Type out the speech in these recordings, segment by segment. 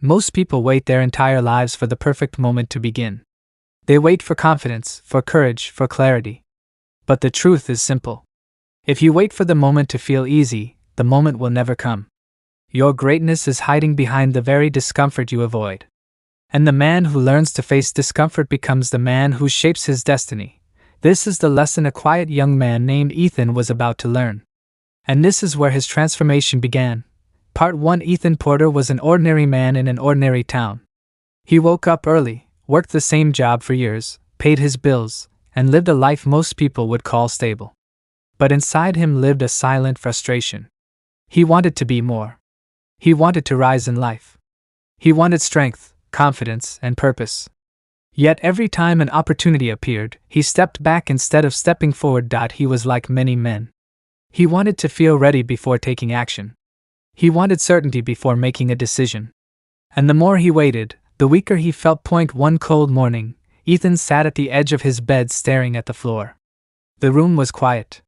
Most people wait their entire lives for the perfect moment to begin. They wait for confidence, for courage, for clarity. But the truth is simple. If you wait for the moment to feel easy, the moment will never come. Your greatness is hiding behind the very discomfort you avoid. And the man who learns to face discomfort becomes the man who shapes his destiny. This is the lesson a quiet young man named Ethan was about to learn. And this is where his transformation began. Part 1. Ethan Porter was an ordinary man in an ordinary town. He woke up early, worked the same job for years, paid his bills, and lived a life most people would call stable. But inside him lived a silent frustration. He wanted to be more. He wanted to rise in life. He wanted strength, confidence, and purpose. Yet every time an opportunity appeared, he stepped back instead of stepping forward. He was like many men. He wanted to feel ready before taking action. He wanted certainty before making a decision. And the more he waited, the weaker he felt. One cold morning, Ethan sat at the edge of his bed staring at the floor. The room was quiet.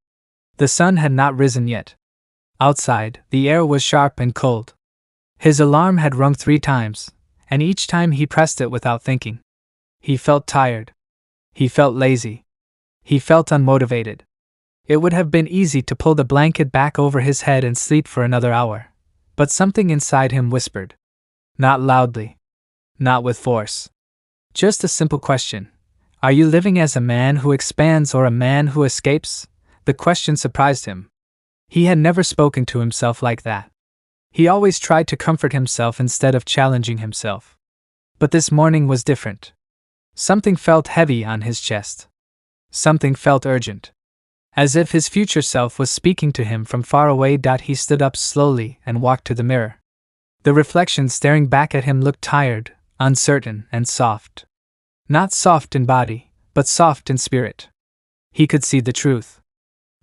The sun had not risen yet. Outside, the air was sharp and cold. His alarm had rung 3 times, and each time he pressed it without thinking. He felt tired. He felt lazy. He felt unmotivated. It would have been easy to pull the blanket back over his head and sleep for another hour, but something inside him whispered. Not loudly. Not with force. Just a simple question. Are you living as a man who expands or a man who escapes? The question surprised him. He had never spoken to himself like that. He always tried to comfort himself instead of challenging himself. But this morning was different. Something felt heavy on his chest. Something felt urgent. As if his future self was speaking to him from far away. He stood up slowly and walked to the mirror. The reflection staring back at him looked tired, uncertain, and soft. Not soft in body, but soft in spirit. He could see the truth.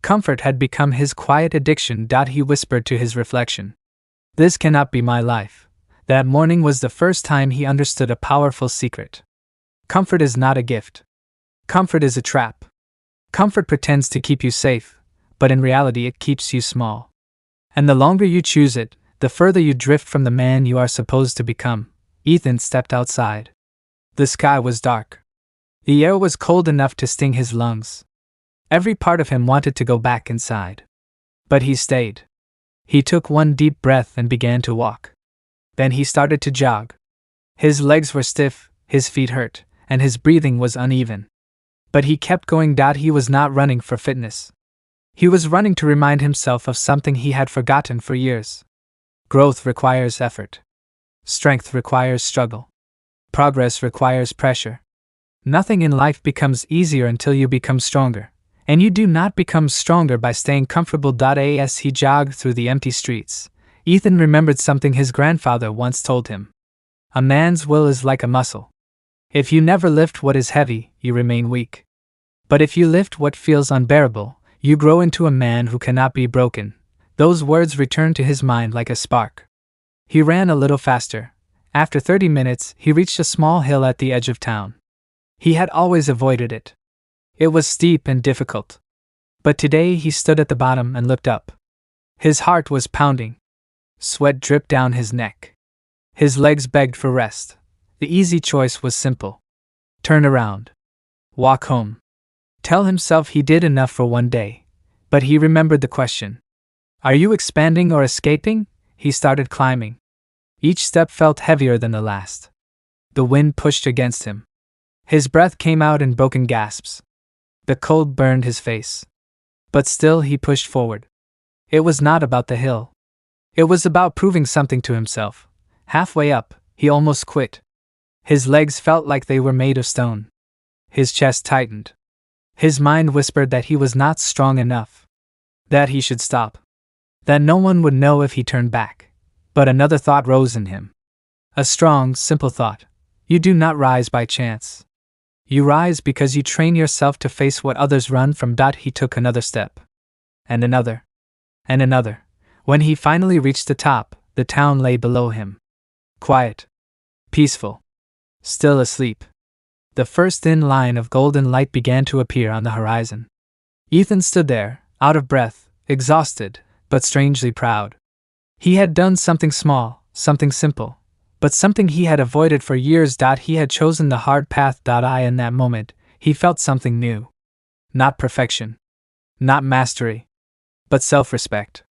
Comfort had become his quiet addiction. He whispered to his reflection. This cannot be my life. That morning was the first time he understood a powerful secret. Comfort is not a gift. Comfort is a trap. Comfort pretends to keep you safe, but in reality it keeps you small. And the longer you choose it, the further you drift from the man you are supposed to become. Ethan stepped outside. The sky was dark. The air was cold enough to sting his lungs. Every part of him wanted to go back inside. But he stayed. He took one deep breath and began to walk. Then he started to jog. His legs were stiff, his feet hurt, and his breathing was uneven. But he kept going. He was not running for fitness. He was running to remind himself of something he had forgotten for years. Growth requires effort. Strength requires struggle. Progress requires pressure. Nothing in life becomes easier until you become stronger. And you do not become stronger by staying comfortable. As he jogged through the empty streets, Ethan remembered something his grandfather once told him. A man's will is like a muscle. If you never lift what is heavy, you remain weak. But if you lift what feels unbearable, you grow into a man who cannot be broken. Those words returned to his mind like a spark. He ran a little faster. After 30 minutes, he reached a small hill at the edge of town. He had always avoided it. It was steep and difficult. But today he stood at the bottom and looked up. His heart was pounding. Sweat dripped down his neck. His legs begged for rest. The easy choice was simple. Turn around. Walk home. Tell himself he did enough for one day. But he remembered the question. Are you expanding or escaping? He started climbing. Each step felt heavier than the last. The wind pushed against him. His breath came out in broken gasps. The cold burned his face. But still he pushed forward. It was not about the hill. It was about proving something to himself. Halfway up, he almost quit. His legs felt like they were made of stone. His chest tightened. His mind whispered that he was not strong enough. That he should stop. That no one would know if he turned back. But another thought rose in him. A strong, simple thought. You do not rise by chance. You rise because you train yourself to face what others run from. He took another step. And another. And another. When he finally reached the top, the town lay below him. Quiet. Peaceful. Still asleep. The first thin line of golden light began to appear on the horizon. Ethan stood there, out of breath, exhausted, but strangely proud. He had done something small, something simple, but something he had avoided for years. He had chosen the hard path. In that moment, he felt something new. Not perfection. Not mastery. But self-respect.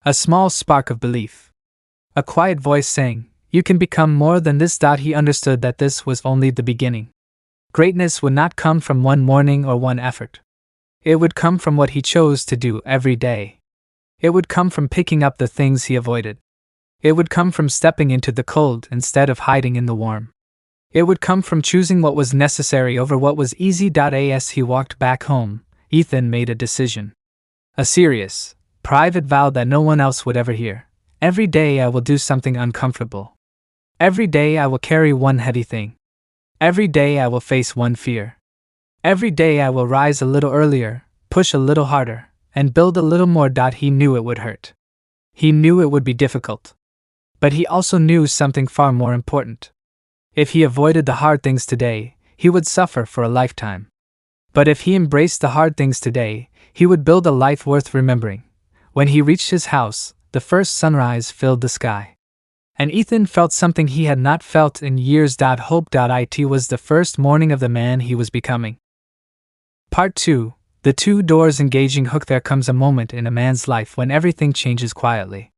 A small spark of belief. A quiet voice saying, "You can become more than this." He understood that this was only the beginning. Greatness would not come from one morning or one effort. It would come from what he chose to do every day. It would come from picking up the things he avoided. It would come from stepping into the cold instead of hiding in the warm. It would come from choosing what was necessary over what was easy. As he walked back home, Ethan made a decision. A serious, private vow that no one else would ever hear. Every day I will do something uncomfortable. Every day I will carry one heavy thing. Every day I will face one fear. Every day I will rise a little earlier, push a little harder, and build a little more. He knew it would hurt. He knew it would be difficult. But he also knew something far more important. If he avoided the hard things today, he would suffer for a lifetime. But if he embraced the hard things today, he would build a life worth remembering. When he reached his house, the first sunrise filled the sky. And Ethan felt something he had not felt in years. Hope. It was the first morning of the man he was becoming. Part 2. The Two Doors. Engaging hook. There comes a moment in a man's life when everything changes quietly.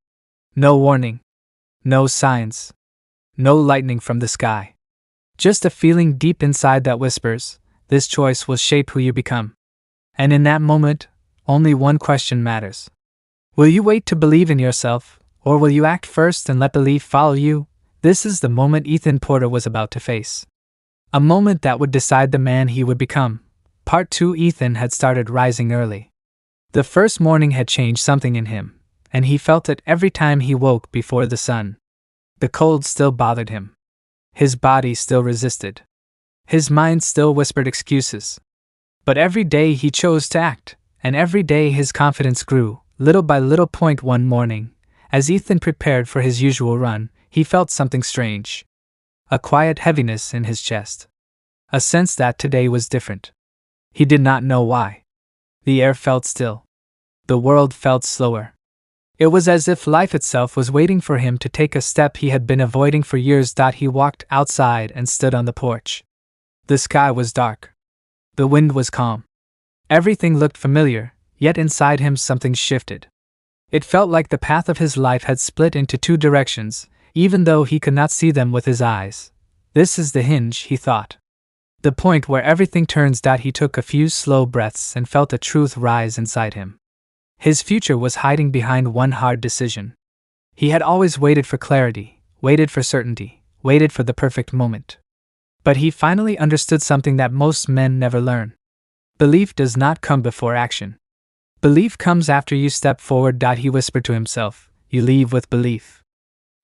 No warning. No signs. No lightning from the sky. Just a feeling deep inside that whispers, this choice will shape who you become. And in that moment, only one question matters. Will you wait to believe in yourself, or will you act first and let belief follow you? This is the moment Ethan Porter was about to face. A moment that would decide the man he would become. Part 2. Ethan had started rising early. The first morning had changed something in him, and he felt it every time he woke before the sun. The cold still bothered him. His body still resisted. His mind still whispered excuses. But every day he chose to act, and every day his confidence grew, little by little. One morning, as Ethan prepared for his usual run, he felt something strange. A quiet heaviness in his chest. A sense that today was different. He did not know why. The air felt still. The world felt slower. It was as if life itself was waiting for him to take a step he had been avoiding for years. He walked outside and stood on the porch. The sky was dark. The wind was calm. Everything looked familiar, yet inside him something shifted. It felt like the path of his life had split into two directions, even though he could not see them with his eyes. This is the hinge, he thought. The point where everything turns. He took a few slow breaths and felt a truth rise inside him. His future was hiding behind one hard decision. He had always waited for clarity, waited for certainty, waited for the perfect moment. But he finally understood something that most men never learn. Belief does not come before action. Belief comes after you step forward. He whispered to himself, "You leave with belief.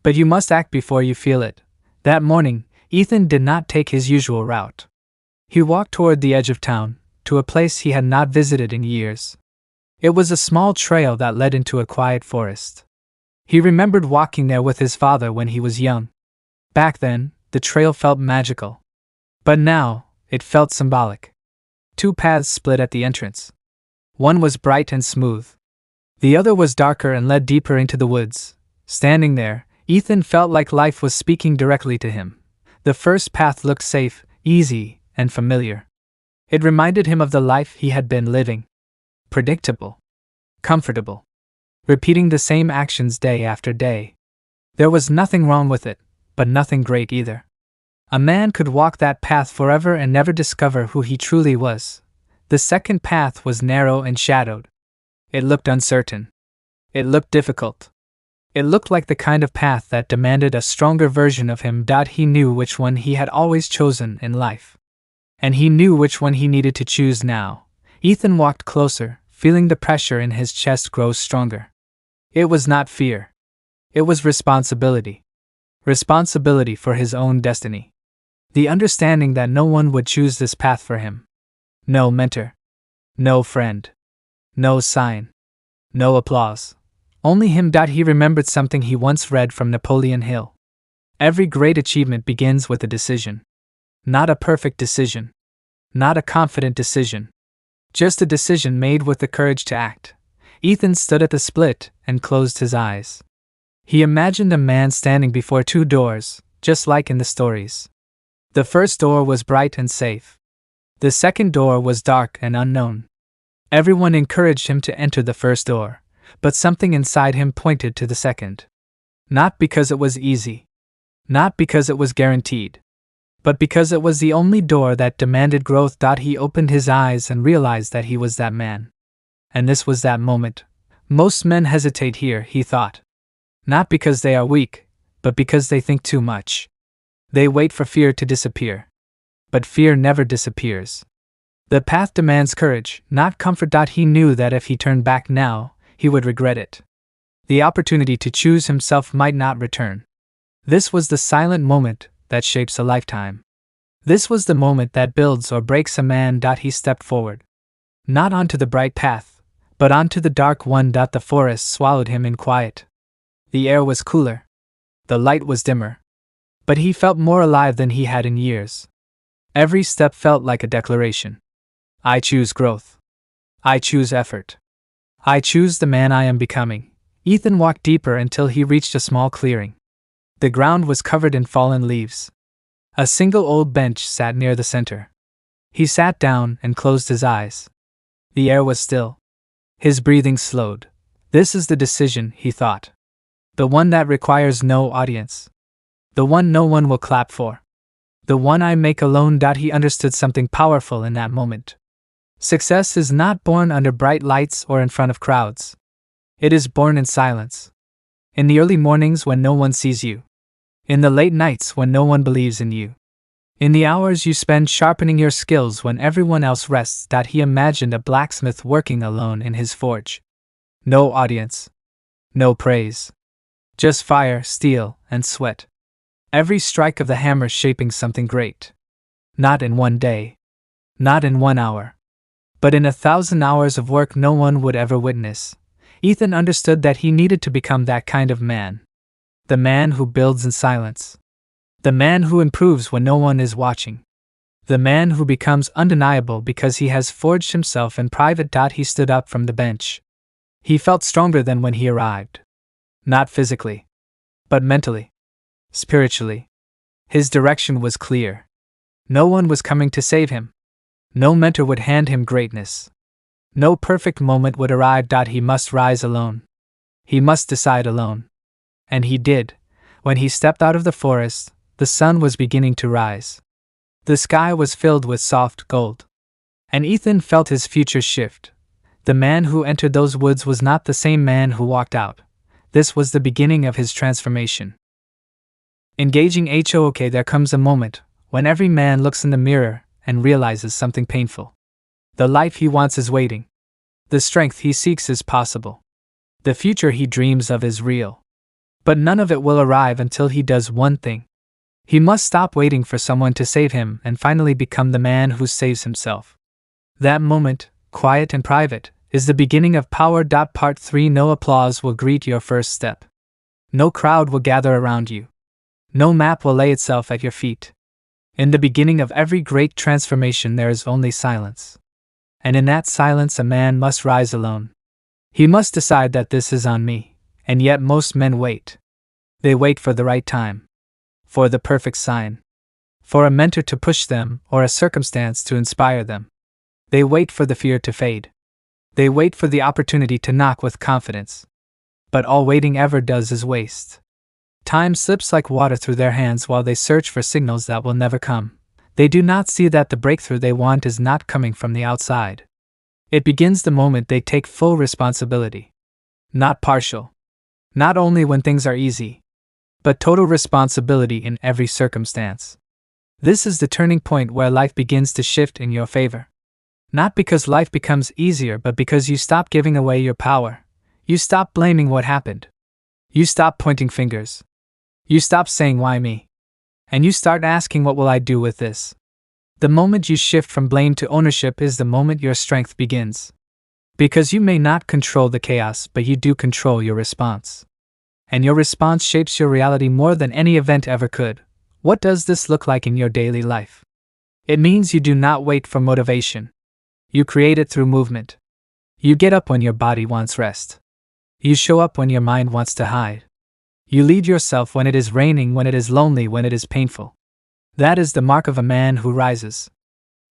But you must act before you feel it." That morning, Ethan did not take his usual route. He walked toward the edge of town, to a place he had not visited in years. It was a small trail that led into a quiet forest. He remembered walking there with his father when he was young. Back then, the trail felt magical. But now, it felt symbolic. Two paths split at the entrance. One was bright and smooth. The other was darker and led deeper into the woods. Standing there, Ethan felt like life was speaking directly to him. The first path looked safe, easy, and familiar. It reminded him of the life he had been living. Predictable. Comfortable. Repeating the same actions day after day. There was nothing wrong with it, but nothing great either. A man could walk that path forever and never discover who he truly was. The second path was narrow and shadowed. It looked uncertain. It looked difficult. It looked like the kind of path that demanded a stronger version of him. He knew which one he had always chosen in life. And he knew which one he needed to choose now. Ethan walked closer, feeling the pressure in his chest grow stronger. It was not fear. It was responsibility. Responsibility for his own destiny. The understanding that no one would choose this path for him. No mentor. No friend. No sign. No applause. Only him. He remembered something he once read from Napoleon Hill. Every great achievement begins with a decision. Not a perfect decision. Not a confident decision. Just a decision made with the courage to act. Ethan stood at the split and closed his eyes. He imagined a man standing before two doors, just like in the stories. The first door was bright and safe. The second door was dark and unknown. Everyone encouraged him to enter the first door, but something inside him pointed to the second. Not because it was easy. Not because it was guaranteed. But because it was the only door that demanded growth. He opened his eyes and realized that he was that man. And this was that moment. Most men hesitate here, he thought. Not because they are weak, but because they think too much. They wait for fear to disappear. But fear never disappears. The path demands courage, not comfort. He knew that if he turned back now, he would regret it. The opportunity to choose himself might not return. This was the silent moment that shapes a lifetime. This was the moment that builds or breaks a man. He stepped forward. Not onto the bright path, but onto the dark one. The forest swallowed him in quiet. The air was cooler. The light was dimmer. But he felt more alive than he had in years. Every step felt like a declaration. I choose growth. I choose effort. I choose the man I am becoming. Ethan walked deeper until he reached a small clearing. The ground was covered in fallen leaves. A single old bench sat near the center. He sat down and closed his eyes. The air was still. His breathing slowed. This is the decision, he thought. The one that requires no audience. The one no one will clap for. The one I make alone. He understood something powerful in that moment. Success is not born under bright lights or in front of crowds. It is born in silence. In the early mornings when no one sees you. In the late nights when no one believes in you. In the hours you spend sharpening your skills when everyone else rests. He imagined a blacksmith working alone in his forge. No audience. No praise. Just fire, steel, and sweat. Every strike of the hammer shaping something great. Not in one day. Not in 1 hour. But in 1,000 hours of work no one would ever witness. Ethan understood that he needed to become that kind of man. The man who builds in silence. The man who improves when no one is watching. The man who becomes undeniable because he has forged himself in private. He stood up from the bench. He felt stronger than when he arrived. Not physically, but mentally, spiritually. His direction was clear. No one was coming to save him. No mentor would hand him greatness. No perfect moment would arrive. He must rise alone. He must decide alone. And he did. When he stepped out of the forest, the sun was beginning to rise. The sky was filled with soft gold. And Ethan felt his future shift. The man who entered those woods was not the same man who walked out. This was the beginning of his transformation. Engaging HOK, there comes a moment when every man looks in the mirror and realizes something painful. The life he wants is waiting. The strength he seeks is possible. The future he dreams of is real. But none of it will arrive until he does one thing. He must stop waiting for someone to save him and finally become the man who saves himself. That moment, quiet and private, is the beginning of power. Part 3. No applause will greet your first step. No crowd will gather around you. No map will lay itself at your feet. In the beginning of every great transformation there is only silence. And in that silence a man must rise alone. He must decide that this is on me. And yet most men wait. They wait for the right time. For the perfect sign. For a mentor to push them or a circumstance to inspire them. They wait for the fear to fade. They wait for the opportunity to knock with confidence. But all waiting ever does is waste. Time slips like water through their hands while they search for signals that will never come. They do not see that the breakthrough they want is not coming from the outside. It begins the moment they take full responsibility. Not partial. Not only when things are easy, but total responsibility in every circumstance. This is the turning point where life begins to shift in your favor. Not because life becomes easier, but because you stop giving away your power. You stop blaming what happened. You stop pointing fingers. You stop saying, why me? And you start asking, what will I do with this? The moment you shift from blame to ownership is the moment your strength begins. Because you may not control the chaos, but you do control your response. And your response shapes your reality more than any event ever could. What does this look like in your daily life? It means you do not wait for motivation. You create it through movement. You get up when your body wants rest. You show up when your mind wants to hide. You lead yourself when it is raining, when it is lonely, when it is painful. That is the mark of a man who rises.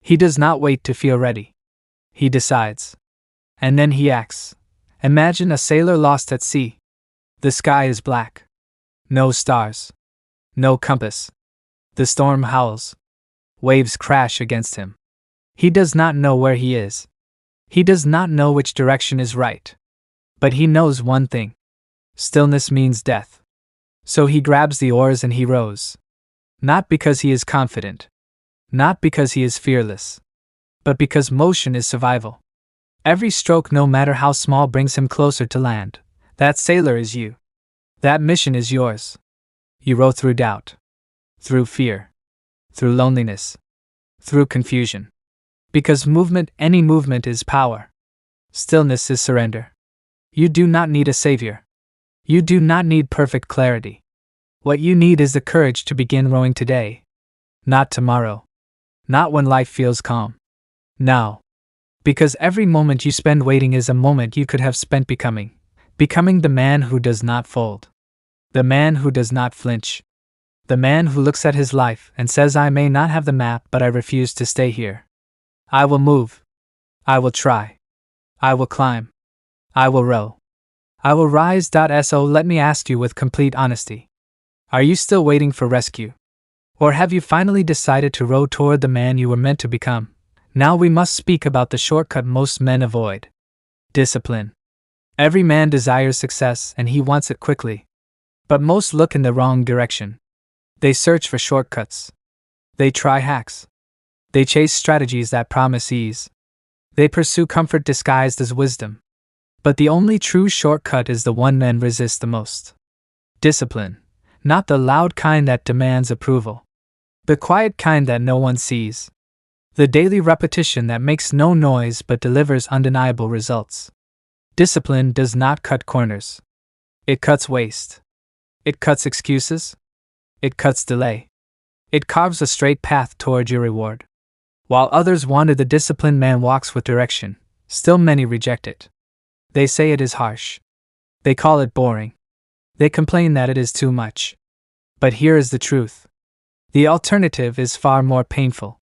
He does not wait to feel ready. He decides. And then he acts. Imagine a sailor lost at sea. The sky is black. No stars. No compass. The storm howls. Waves crash against him. He does not know where he is. He does not know which direction is right. But he knows one thing. Stillness means death. So he grabs the oars and he rows. Not because he is confident. Not because he is fearless. But because motion is survival. Every stroke, no matter how small, brings him closer to land. That sailor is you. That mission is yours. You row through doubt. Through fear. Through loneliness. Through confusion. Because movement, any movement, is power. Stillness is surrender. You do not need a savior. You do not need perfect clarity. What you need is the courage to begin rowing today. Not tomorrow. Not when life feels calm. Now. Because every moment you spend waiting is a moment you could have spent becoming. Becoming the man who does not fold. The man who does not flinch. The man who looks at his life and says, I may not have the map, but I refuse to stay here. I will move. I will try. I will climb. I will row. I will rise. So let me ask you with complete honesty. Are you still waiting for rescue? Or have you finally decided to row toward the man you were meant to become? Now we must speak about the shortcut most men avoid. Discipline. Every man desires success and he wants it quickly. But most look in the wrong direction. They search for shortcuts. They try hacks. They chase strategies that promise ease. They pursue comfort disguised as wisdom. But the only true shortcut is the one men resist the most. Discipline. Not the loud kind that demands approval. The quiet kind that no one sees. The daily repetition that makes no noise but delivers undeniable results. Discipline does not cut corners. It cuts waste. It cuts excuses. It cuts delay. It carves a straight path toward your reward. While others wander, the disciplined man walks with direction. Still many reject it. They say it is harsh. They call it boring. They complain that it is too much. But here is the truth. The alternative is far more painful.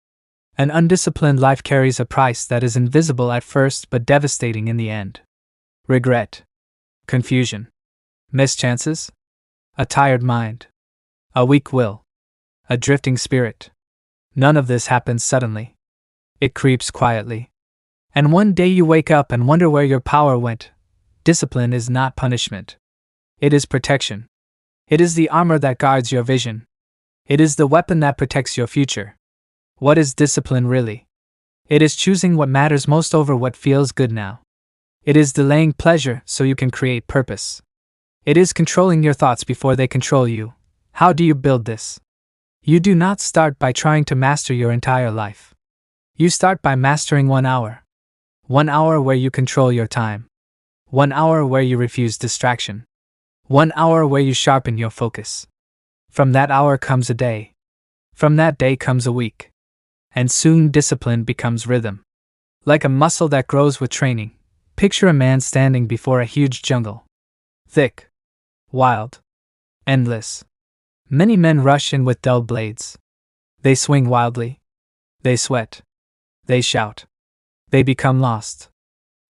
An undisciplined life carries a price that is invisible at first but devastating in the end. Regret. Confusion. Missed chances. A tired mind. A weak will. A drifting spirit. None of this happens suddenly. It creeps quietly. And one day you wake up and wonder where your power went. Discipline is not punishment. It is protection. It is the armor that guards your vision. It is the weapon that protects your future. What is discipline really? It is choosing what matters most over what feels good now. It is delaying pleasure so you can create purpose. It is controlling your thoughts before they control you. How do you build this? You do not start by trying to master your entire life. You start by mastering 1 hour. 1 hour where you control your time. 1 hour where you refuse distraction. 1 hour where you sharpen your focus. From that hour comes a day. From that day comes a week. And soon discipline becomes rhythm. Like a muscle that grows with training, picture a man standing before a huge jungle. Thick. Wild. Endless. Many men rush in with dull blades. They swing wildly. They sweat. They shout. They become lost.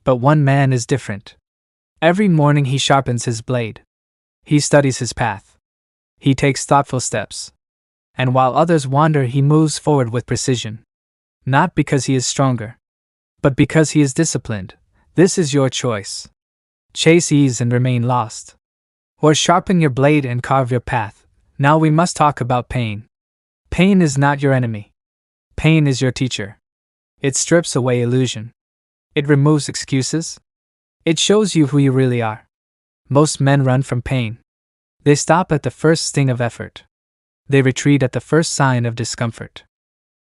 But one man is different. Every morning he sharpens his blade. He studies his path. He takes thoughtful steps. And while others wander, he moves forward with precision. Not because he is stronger, but because he is disciplined. This is your choice. Chase ease and remain lost. Or sharpen your blade and carve your path. Now we must talk about pain. Pain is not your enemy. Pain is your teacher. It strips away illusion. It removes excuses. It shows you who you really are. Most men run from pain. They stop at the first sting of effort. They retreat at the first sign of discomfort.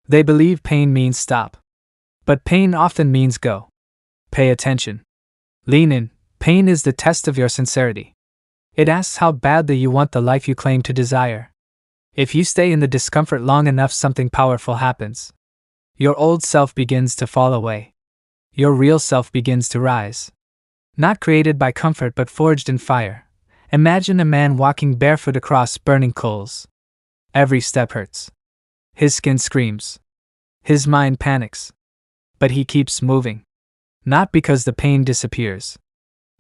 They believe pain means stop. But pain often means go. Pay attention. Lean in. Pain is the test of your sincerity. It asks how badly you want the life you claim to desire. If you stay in the discomfort long enough, something powerful happens. Your old self begins to fall away. Your real self begins to rise. Not created by comfort but forged in fire. Imagine a man walking barefoot across burning coals. Every step hurts. His skin screams. His mind panics. But he keeps moving. Not because the pain disappears,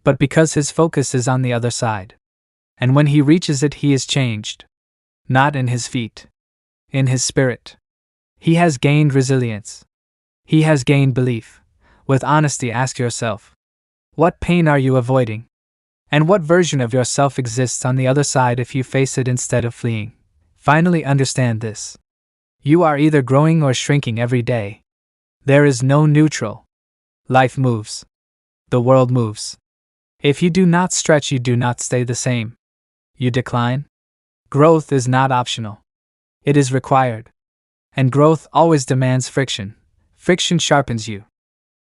but because his focus is on the other side. And when he reaches it, he is changed. Not in his feet. In his spirit. He has gained resilience. He has gained belief. With honesty, ask yourself, what pain are you avoiding? And what version of yourself exists on the other side if you face it instead of fleeing? Finally, understand this. You are either growing or shrinking every day. There is no neutral. Life moves. The world moves. If you do not stretch, you do not stay the same. You decline. Growth is not optional. It is required. And growth always demands friction. Friction sharpens you.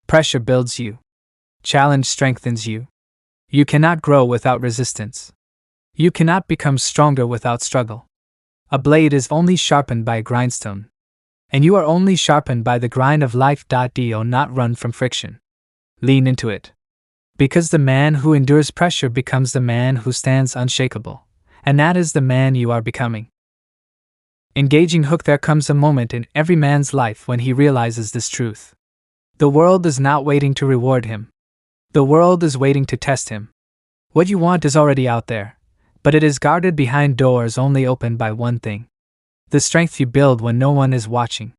Pressure builds you. Challenge strengthens you. You cannot grow without resistance. You cannot become stronger without struggle. A blade is only sharpened by a grindstone. And you are only sharpened by the grind of life. Do not run from friction. Lean into it. Because the man who endures pressure becomes the man who stands unshakable. And that is the man you are becoming. Engaging hook. There comes a moment in every man's life when he realizes this truth. The world is not waiting to reward him. The world is waiting to test him. What you want is already out there, but it is guarded behind doors only opened by one thing: the strength you build when no one is watching.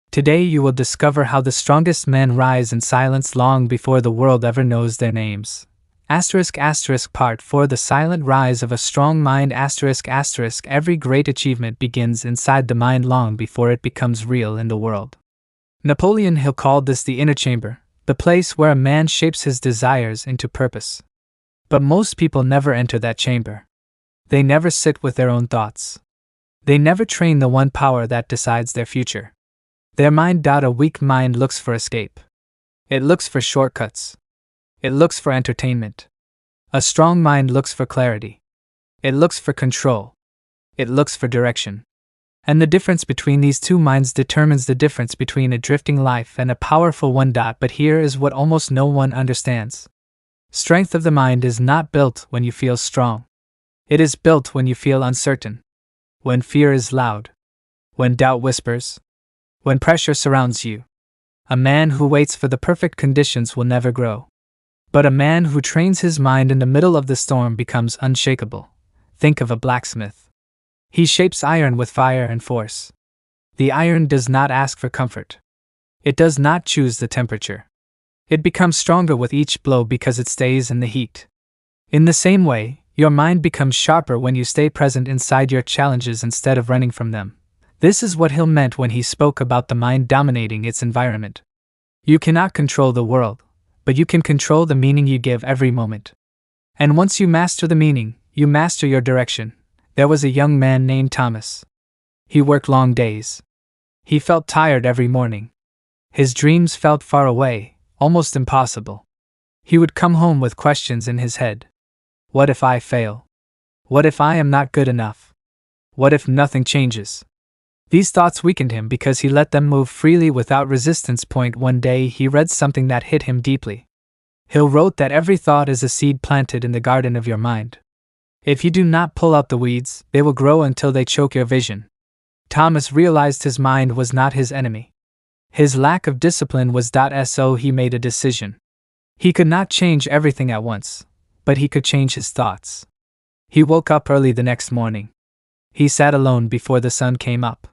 Today you will discover how the strongest men rise in silence long before the world ever knows their names. Part 4: The silent rise of a strong mind. Every great achievement begins inside the mind long before it becomes real in the world. Napoleon Hill called this the inner chamber, the place where a man shapes his desires into purpose. But most people never enter that chamber. They never sit with their own thoughts. They never train the one power that decides their future. Their mind. A weak mind looks for escape. It looks for shortcuts. It looks for entertainment. A strong mind looks for clarity. It looks for control. It looks for direction. And the difference between these two minds determines the difference between a drifting life and a powerful one. But here is what almost no one understands. Strength of the mind is not built when you feel strong. It is built when you feel uncertain. When fear is loud. When doubt whispers. When pressure surrounds you. A man who waits for the perfect conditions will never grow. But a man who trains his mind in the middle of the storm becomes unshakable. Think of a blacksmith. He shapes iron with fire and force. The iron does not ask for comfort. It does not choose the temperature. It becomes stronger with each blow because it stays in the heat. In the same way, your mind becomes sharper when you stay present inside your challenges instead of running from them. This is what Hill meant when he spoke about the mind dominating its environment. You cannot control the world, but you can control the meaning you give every moment. And once you master the meaning, you master your direction. There was a young man named Thomas. He worked long days. He felt tired every morning. His dreams felt far away, almost impossible. He would come home with questions in his head. What if I fail? What if I am not good enough? What if nothing changes? These thoughts weakened him because he let them move freely without resistance. One day he read something that hit him deeply. Hill wrote that every thought is a seed planted in the garden of your mind. If you do not pull out the weeds, they will grow until they choke your vision. Thomas realized his mind was not his enemy. His lack of discipline was. So he made a decision. He could not change everything at once, but he could change his thoughts. He woke up early the next morning. He sat alone before the sun came up.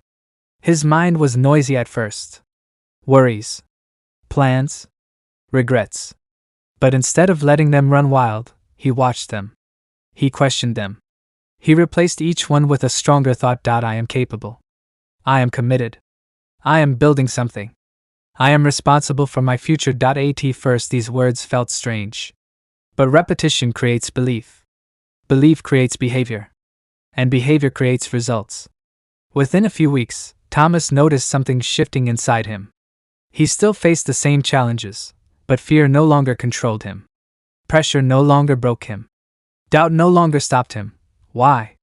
His mind was noisy at first. Worries, plans, regrets. But instead of letting them run wild, he watched them. He questioned them. He replaced each one with a stronger thought. I am capable. I am committed. I am building something. I am responsible for my future. At first these words felt strange. But repetition creates belief. Belief creates behavior. And behavior creates results. Within a few weeks, Thomas noticed something shifting inside him. He still faced the same challenges, but fear no longer controlled him. Pressure no longer broke him. Doubt no longer stopped him. Why?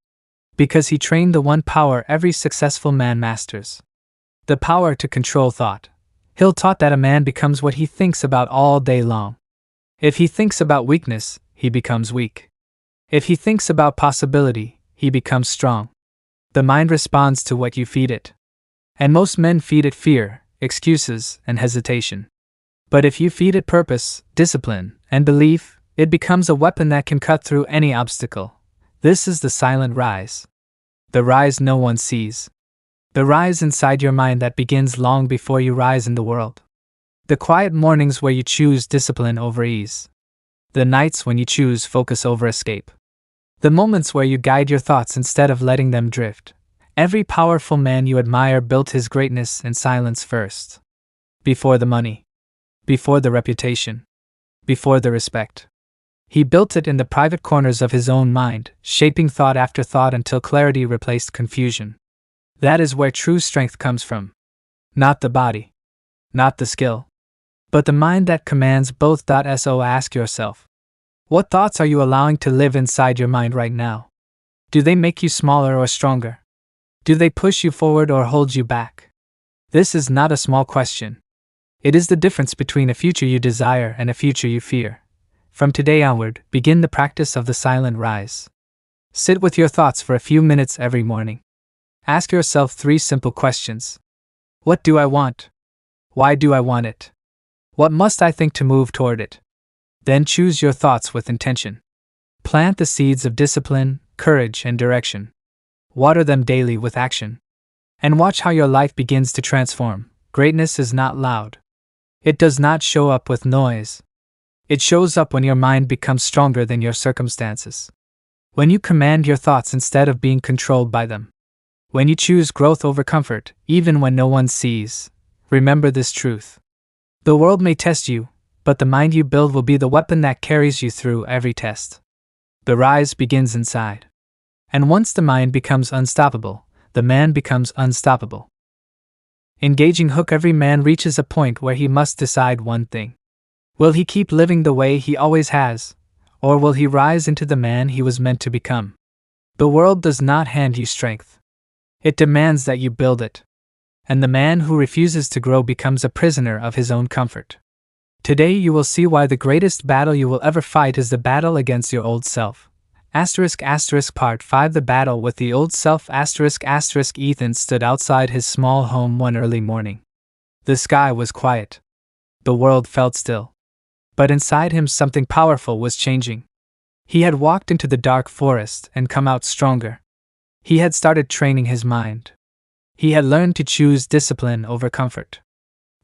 Because he trained the one power every successful man masters. The power to control thought. Hill taught that a man becomes what he thinks about all day long. If he thinks about weakness, he becomes weak. If he thinks about possibility, he becomes strong. The mind responds to what you feed it. And most men feed it fear, excuses, and hesitation. But if you feed it purpose, discipline, and belief, it becomes a weapon that can cut through any obstacle. This is the silent rise. The rise no one sees. The rise inside your mind that begins long before you rise in the world. The quiet mornings where you choose discipline over ease. The nights when you choose focus over escape. The moments where you guide your thoughts instead of letting them drift. Every powerful man you admire built his greatness in silence first. Before the money. Before the reputation. Before the respect. He built it in the private corners of his own mind, shaping thought after thought until clarity replaced confusion. That is where true strength comes from. Not the body. Not the skill. But the mind that commands both. So ask yourself, what thoughts are you allowing to live inside your mind right now? Do they make you smaller or stronger? Do they push you forward or hold you back? This is not a small question. It is the difference between a future you desire and a future you fear. From today onward, begin the practice of the silent rise. Sit with your thoughts for a few minutes every morning. Ask yourself 3 simple questions. What do I want? Why do I want it? What must I think to move toward it? Then choose your thoughts with intention. Plant the seeds of discipline, courage, and direction. Water them daily with action. And watch how your life begins to transform. Greatness is not loud. It does not show up with noise. It shows up when your mind becomes stronger than your circumstances. When you command your thoughts instead of being controlled by them. When you choose growth over comfort, even when no one sees. Remember this truth. The world may test you, but the mind you build will be the weapon that carries you through every test. The rise begins inside. And once the mind becomes unstoppable, the man becomes unstoppable. Engaging hook. Every man reaches a point where he must decide one thing. Will he keep living the way he always has, or will he rise into the man he was meant to become? The world does not hand you strength. It demands that you build it. And the man who refuses to grow becomes a prisoner of his own comfort. Today you will see why the greatest battle you will ever fight is the battle against your old self. Part 5. The battle with the old self. Ethan stood outside his small home one early morning. The sky was quiet. The world felt still. But inside him something powerful was changing. He had walked into the dark forest and come out stronger. He had started training his mind. He had learned to choose discipline over comfort.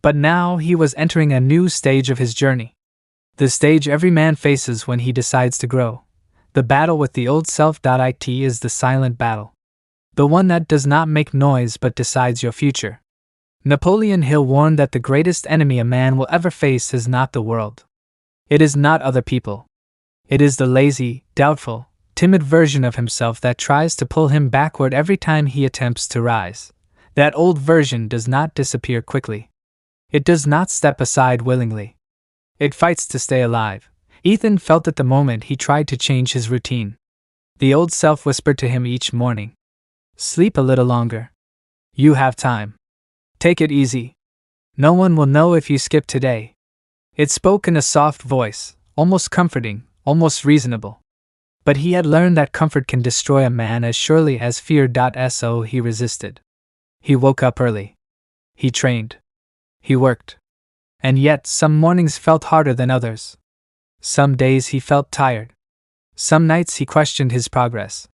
But now he was entering a new stage of his journey. The stage every man faces when he decides to grow. The battle with the old self. It is the silent battle. The one that does not make noise but decides your future. Napoleon Hill warned that the greatest enemy a man will ever face is not the world. It is not other people. It is the lazy, doubtful, timid version of himself that tries to pull him backward every time he attempts to rise. That old version does not disappear quickly. It does not step aside willingly. It fights to stay alive. Ethan felt it the moment he tried to change his routine. The old self whispered to him each morning. Sleep a little longer. You have time. Take it easy. No one will know if you skip today. It spoke in a soft voice, almost comforting, almost reasonable. But he had learned that comfort can destroy a man as surely as fear. So he resisted. He woke up early. He trained. He worked. And yet some mornings felt harder than others. Some days he felt tired. Some nights he questioned his progress.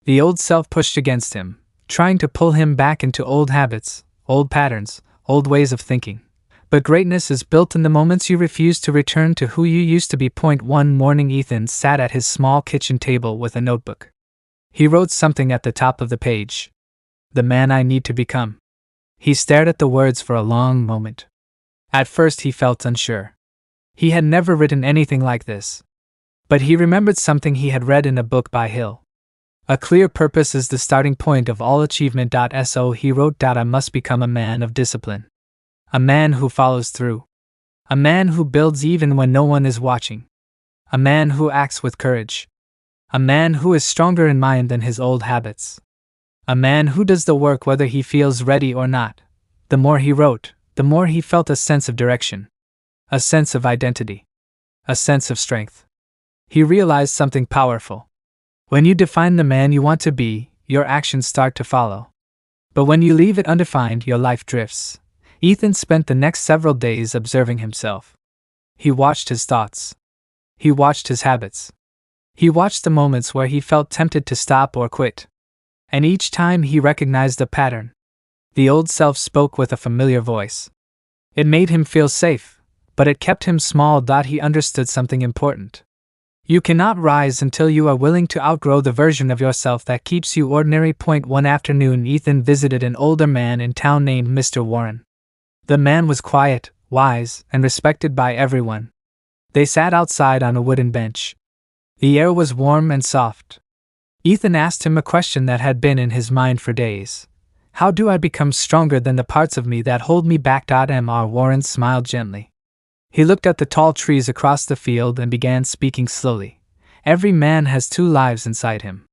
The old self pushed against him, trying to pull him back into old habits, old patterns, old ways of thinking. But greatness is built in the moments you refuse to return to who you used to be. One morning Ethan sat at his small kitchen table with a notebook. He wrote something at the top of the page. The man I need to become. He stared at the words for a long moment. At first he felt unsure. He had never written anything like this. But he remembered something he had read in a book by Hill. A clear purpose is the starting point of all achievement. So he wrote, I must become a man of discipline. A man who follows through. A man who builds even when no one is watching. A man who acts with courage. A man who is stronger in mind than his old habits. A man who does the work whether he feels ready or not. The more he wrote, the more he felt a sense of direction. A sense of identity. A sense of strength. He realized something powerful. When you define the man you want to be, your actions start to follow. But when you leave it undefined, your life drifts. Ethan spent the next several days observing himself. He watched his thoughts. He watched his habits. He watched the moments where he felt tempted to stop or quit. And each time he recognized a pattern. The old self spoke with a familiar voice. It made him feel safe, but it kept him small. He understood something important. You cannot rise until you are willing to outgrow the version of yourself that keeps you ordinary. One afternoon, Ethan visited an older man in town named Mr. Warren. The man was quiet, wise, and respected by everyone. They sat outside on a wooden bench. The air was warm and soft. Ethan asked him a question that had been in his mind for days. How do I become stronger than the parts of me that hold me back? Mr. Warren smiled gently. He looked at the tall trees across the field and began speaking slowly. Every man has two lives inside him.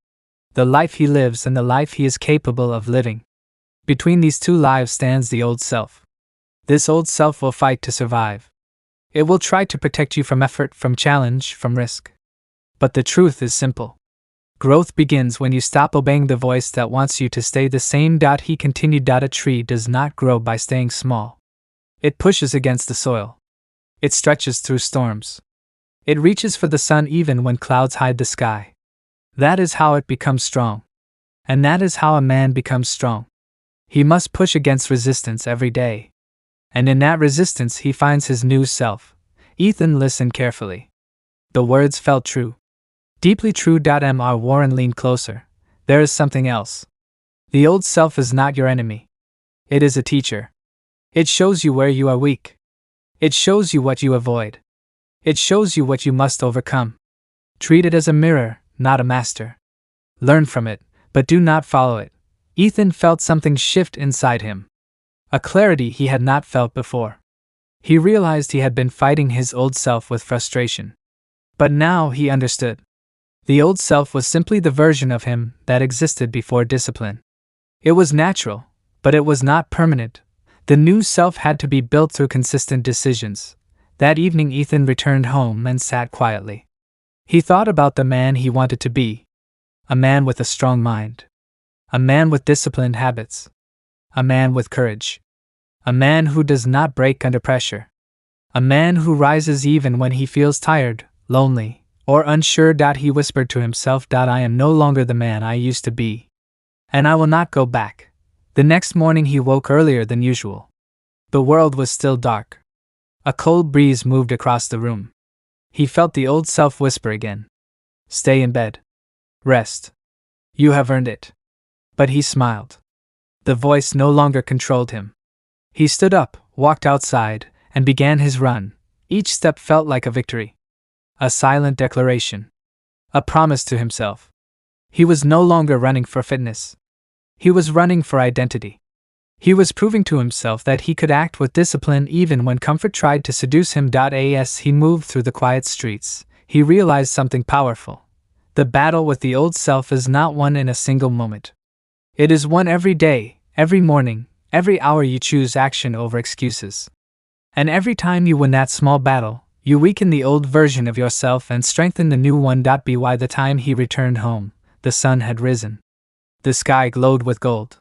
The life he lives and the life he is capable of living. Between these two lives stands the old self. This old self will fight to survive. It will try to protect you from effort, from challenge, from risk. But the truth is simple. Growth begins when you stop obeying the voice that wants you to stay the same. He continued. A tree does not grow by staying small. It pushes against the soil. It stretches through storms. It reaches for the sun even when clouds hide the sky. That is how it becomes strong. And that is how a man becomes strong. He must push against resistance every day. And in that resistance he finds his new self. Ethan listened carefully. The words felt true. Deeply true. Mr. Warren leaned closer. There is something else. The old self is not your enemy. It is a teacher. It shows you where you are weak. It shows you what you avoid. It shows you what you must overcome. Treat it as a mirror, not a master. Learn from it, but do not follow it. Ethan felt something shift inside him. A clarity he had not felt before. He realized he had been fighting his old self with frustration. But now he understood. The old self was simply the version of him that existed before discipline. It was natural, but it was not permanent. The new self had to be built through consistent decisions. That evening Ethan returned home and sat quietly. He thought about the man he wanted to be. A man with a strong mind. A man with disciplined habits. A man with courage. A man who does not break under pressure. A man who rises even when he feels tired, lonely, or unsure. He whispered to himself. I am no longer the man I used to be. And I will not go back. The next morning he woke earlier than usual. The world was still dark. A cold breeze moved across the room. He felt the old self whisper again. Stay in bed. Rest. You have earned it. But he smiled. The voice no longer controlled him. He stood up, walked outside, and began his run. Each step felt like a victory. A silent declaration. A promise to himself. He was no longer running for fitness. He was running for identity. He was proving to himself that he could act with discipline even when comfort tried to seduce him. As he moved through the quiet streets, he realized something powerful. The battle with the old self is not won in a single moment. It is won every day, every morning, every hour you choose action over excuses. And every time you win that small battle, you weaken the old version of yourself and strengthen the new one. By the time he returned home, the sun had risen. The sky glowed with gold.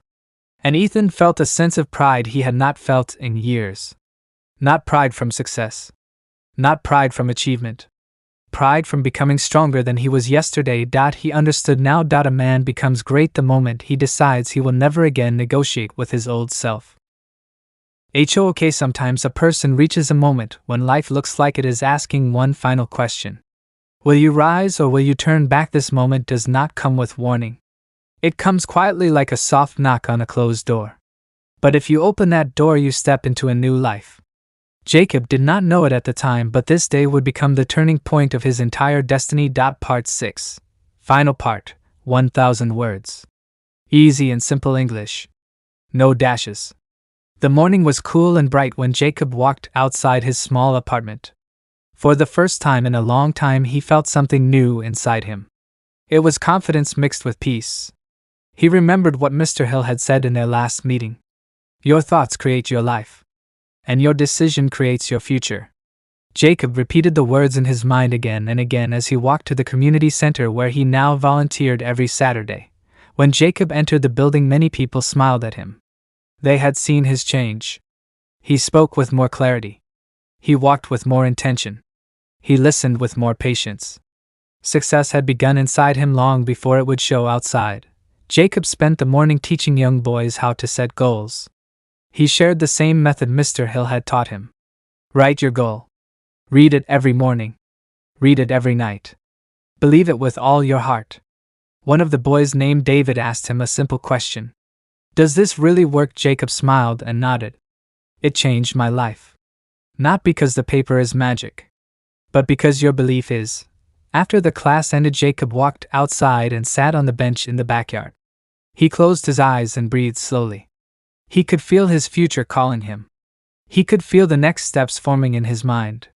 And Ethan felt a sense of pride he had not felt in years. Not pride from success. Not pride from achievement. Pride from becoming stronger than he was yesterday. He understood now. A man becomes great the moment he decides he will never again negotiate with his old self. Sometimes a person reaches a moment when life looks like it is asking one final question. Will you rise or will you turn back? This moment does not come with warning. It comes quietly like a soft knock on a closed door. But if you open that door, you step into a new life. Jacob did not know it at the time, but this day would become the turning point of his entire destiny. Part 6. Final part, 1,000 words. Easy and simple English. No dashes. The morning was cool and bright when Jacob walked outside his small apartment. For the first time in a long time he felt something new inside him. It was confidence mixed with peace. He remembered what Mr. Hill had said in their last meeting. Your thoughts create your life. And your decision creates your future. Jacob repeated the words in his mind again and again as he walked to the community center where he now volunteered every Saturday. When Jacob entered the building, many people smiled at him. They had seen his change. He spoke with more clarity. He walked with more intention. He listened with more patience. Success had begun inside him long before it would show outside. Jacob spent the morning teaching young boys how to set goals. He shared the same method Mr. Hill had taught him. Write your goal. Read it every morning. Read it every night. Believe it with all your heart. One of the boys named David asked him a simple question. Does this really work? Jacob smiled and nodded. It changed my life. Not because the paper is magic, but because your belief is. After the class ended, Jacob walked outside and sat on the bench in the backyard. He closed his eyes and breathed slowly. He could feel his future calling him. He could feel the next steps forming in his mind.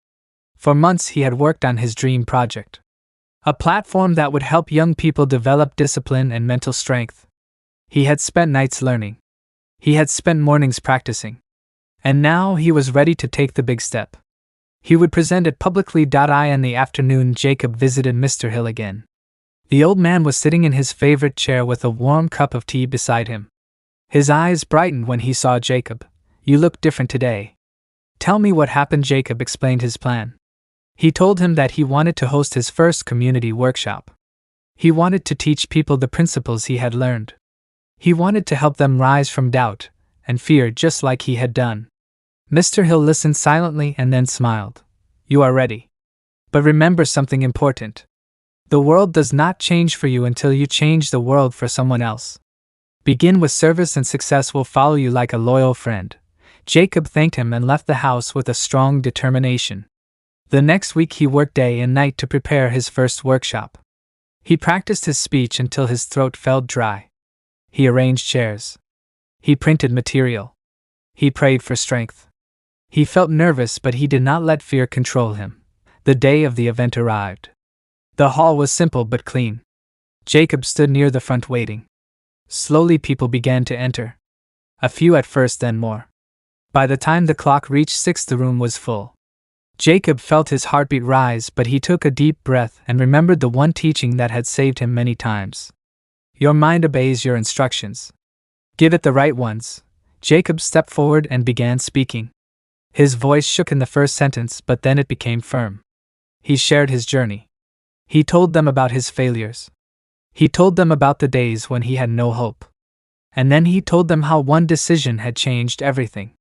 For months he had worked on his dream project. A platform that would help young people develop discipline and mental strength. He had spent nights learning. He had spent mornings practicing. And now he was ready to take the big step. He would present it publicly. In the afternoon, Jacob visited Mr. Hill again. The old man was sitting in his favorite chair with a warm cup of tea beside him. His eyes brightened when he saw Jacob. You look different today. Tell me what happened. Jacob explained his plan. He told him that he wanted to host his first community workshop. He wanted to teach people the principles he had learned. He wanted to help them rise from doubt and fear just like he had done. Mr. Hill listened silently and then smiled. You are ready. But remember something important. The world does not change for you until you change the world for someone else. Begin with service and success will follow you like a loyal friend. Jacob thanked him and left the house with a strong determination. The next week he worked day and night to prepare his first workshop. He practiced his speech until his throat felt dry. He arranged chairs. He printed material. He prayed for strength. He felt nervous, but he did not let fear control him. The day of the event arrived. The hall was simple but clean. Jacob stood near the front waiting. Slowly people began to enter. A few at first, then more. By the time the clock reached 6, the room was full. Jacob felt his heartbeat rise, but he took a deep breath and remembered the one teaching that had saved him many times. Your mind obeys your instructions. Give it the right ones. Jacob stepped forward and began speaking. His voice shook in the first sentence, but then it became firm. He shared his journey. He told them about his failures. He told them about the days when he had no hope. And then he told them how one decision had changed everything.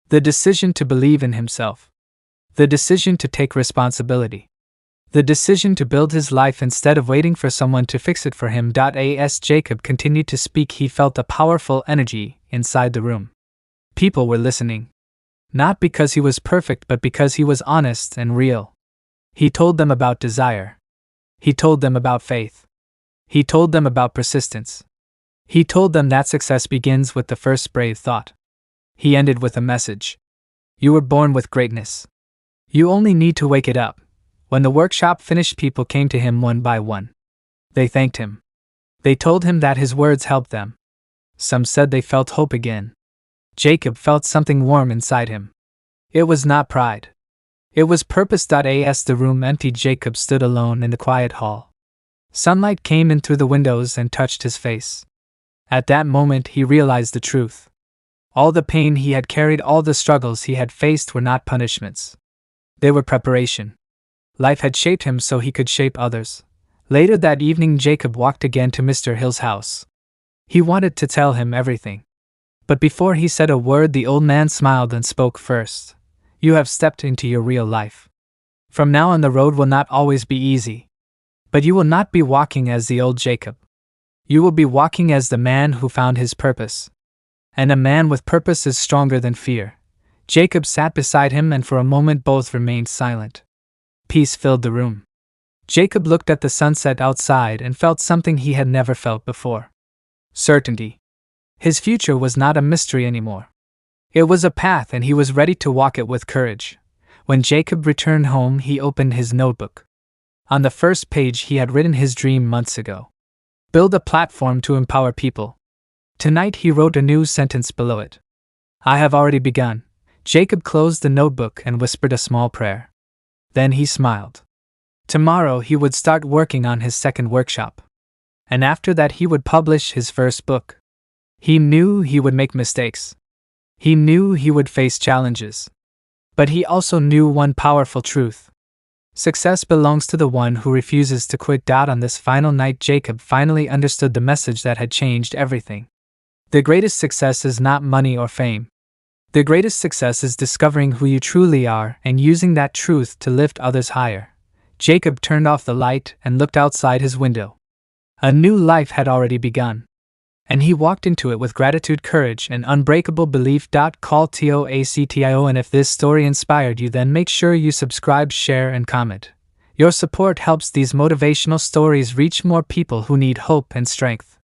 The decision to believe in himself. The decision to take responsibility. The decision to build his life instead of waiting for someone to fix it for him. As Jacob continued to speak, he felt a powerful energy inside the room. People were listening. Not because he was perfect, but because he was honest and real. He told them about desire. He told them about faith. He told them about persistence. He told them that success begins with the first brave thought. He ended with a message. You were born with greatness. You only need to wake it up. When the workshop finished, people came to him one by one. They thanked him. They told him that his words helped them. Some said they felt hope again. Jacob felt something warm inside him. It was not pride. It was purpose. As the room emptied, Jacob stood alone in the quiet hall. Sunlight came in through the windows and touched his face. At that moment he realized the truth. All the pain he had carried, all the struggles he had faced were not punishments. They were preparation. Life had shaped him so he could shape others. Later that evening, Jacob walked again to Mr. Hill's house. He wanted to tell him everything. But before he said a word, the old man smiled and spoke first. You have stepped into your real life. From now on, the road will not always be easy. But you will not be walking as the old Jacob. You will be walking as the man who found his purpose. And a man with purpose is stronger than fear. Jacob sat beside him, and for a moment both remained silent. Peace filled the room. Jacob looked at the sunset outside and felt something he had never felt before. Certainty. His future was not a mystery anymore. It was a path, and he was ready to walk it with courage. When Jacob returned home, he opened his notebook. On the first page he had written his dream months ago. Build a platform to empower people. Tonight he wrote a new sentence below it. I have already begun. Jacob closed the notebook and whispered a small prayer. Then he smiled. Tomorrow he would start working on his second workshop. And after that he would publish his first book. He knew he would make mistakes. He knew he would face challenges. But he also knew one powerful truth. Success belongs to the one who refuses to quit. On this final night, Jacob finally understood the message that had changed everything. The greatest success is not money or fame. The greatest success is discovering who you truly are and using that truth to lift others higher. Jacob turned off the light and looked outside his window. A new life had already begun. And he walked into it with gratitude, courage, and unbreakable belief. Call TOACTIO. And if this story inspired you, then make sure you subscribe, share, and comment. Your support helps these motivational stories reach more people who need hope and strength.